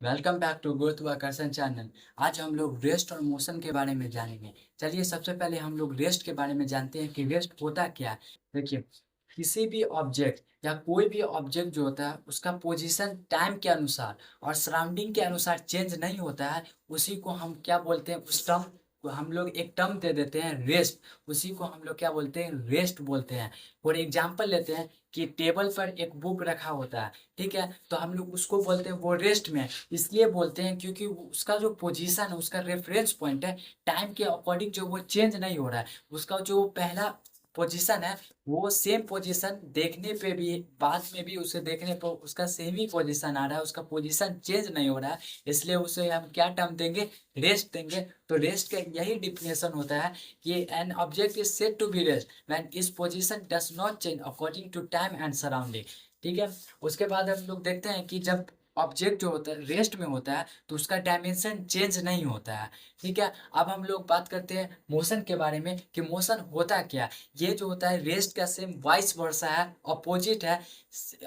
Welcome back to गुरुत्वाकर्षण channel. आज हम लोग रेस्ट और मोशन के बारे में जानेंगे। चलिए सबसे पहले हम लोग रेस्ट के बारे में जानते हैं कि रेस्ट होता क्या है। देखिए, किसी भी ऑब्जेक्ट या कोई भी ऑब्जेक्ट जो होता है उसका पोजीशन टाइम के अनुसार और सराउंडिंग के अनुसार चेंज नहीं होता है। उसी को हम क्या बोलते हैं, उस टर्म को हम लोग एक टर्म दे देते हैं रेस्ट। उसी को हम लोग क्या बोलते हैं, रेस्ट बोलते हैं। फॉर एग्जाम्पल लेते हैं कि टेबल पर एक बुक रखा होता है, ठीक है, तो हम लोग उसको बोलते हैं वो रेस्ट में है। इसलिए बोलते हैं क्योंकि उसका जो पोजीशन है, उसका रेफरेंस पॉइंट है, टाइम के अकॉर्डिंग जो वो चेंज नहीं हो रहा है। उसका जो पहला पोजीशन है वो सेम पोजीशन देखने पे भी, बाद में भी उसे देखने पर उसका सेम ही पोजीशन आ रहा है, उसका पोजीशन चेंज नहीं हो रहा है। इसलिए उसे हम क्या टर्म देंगे, रेस्ट देंगे। तो रेस्ट का यही डिफिनेशन होता है कि an object is said to be rest when is position does not change according to time and surrounding. ठीक है। उसके बाद हम लोग देखते हैं कि जब ऑब्जेक्ट जो होता है रेस्ट में होता है तो उसका डायमेंशन चेंज नहीं होता है। ठीक है। अब हम लोग बात करते हैं मोशन के बारे में कि मोशन होता क्या है। ये जो होता है रेस्ट का सेम वाइस वर्सा है, अपोजिट है।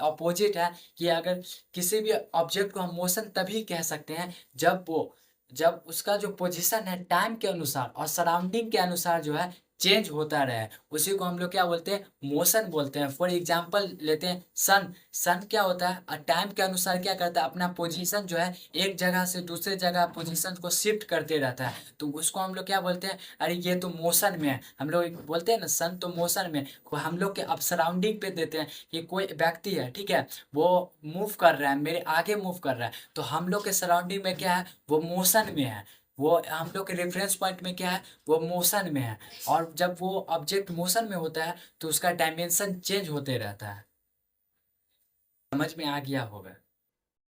अपोजिट है कि अगर किसी भी ऑब्जेक्ट को हम मोशन तभी कह सकते हैं जब उसका जो पोजीशन है टाइम के अनुसार और सराउंडिंग के अनुसार जो है चेंज होता रहे। उसी को हम लोग क्या बोलते हैं, मोशन बोलते हैं। फॉर एग्जांपल लेते हैं सन। सन क्या होता है, टाइम के अनुसार क्या करता है, अपना पोजीशन जो है एक जगह से दूसरे जगह पोजीशन को शिफ्ट करते रहता है। तो उसको हम लोग क्या बोलते हैं, अरे ये तो मोशन में है। हम लोग बोलते हैं ना सन तो मोशन में। हम लोग के अब सराउंडिंग पे देते हैं कि कोई व्यक्ति है, ठीक है, वो मूव कर रहा है, मेरे आगे मूव कर रहा है, तो हम लोग के सराउंडिंग में क्या है, वो मोशन में है। वो हम लोग के रेफरेंस पॉइंट में क्या है, वो मोशन में है। और जब वो ऑब्जेक्ट मोशन में होता है तो उसका डायमेंशन चेंज होते रहता है। समझ में आ गया होगा।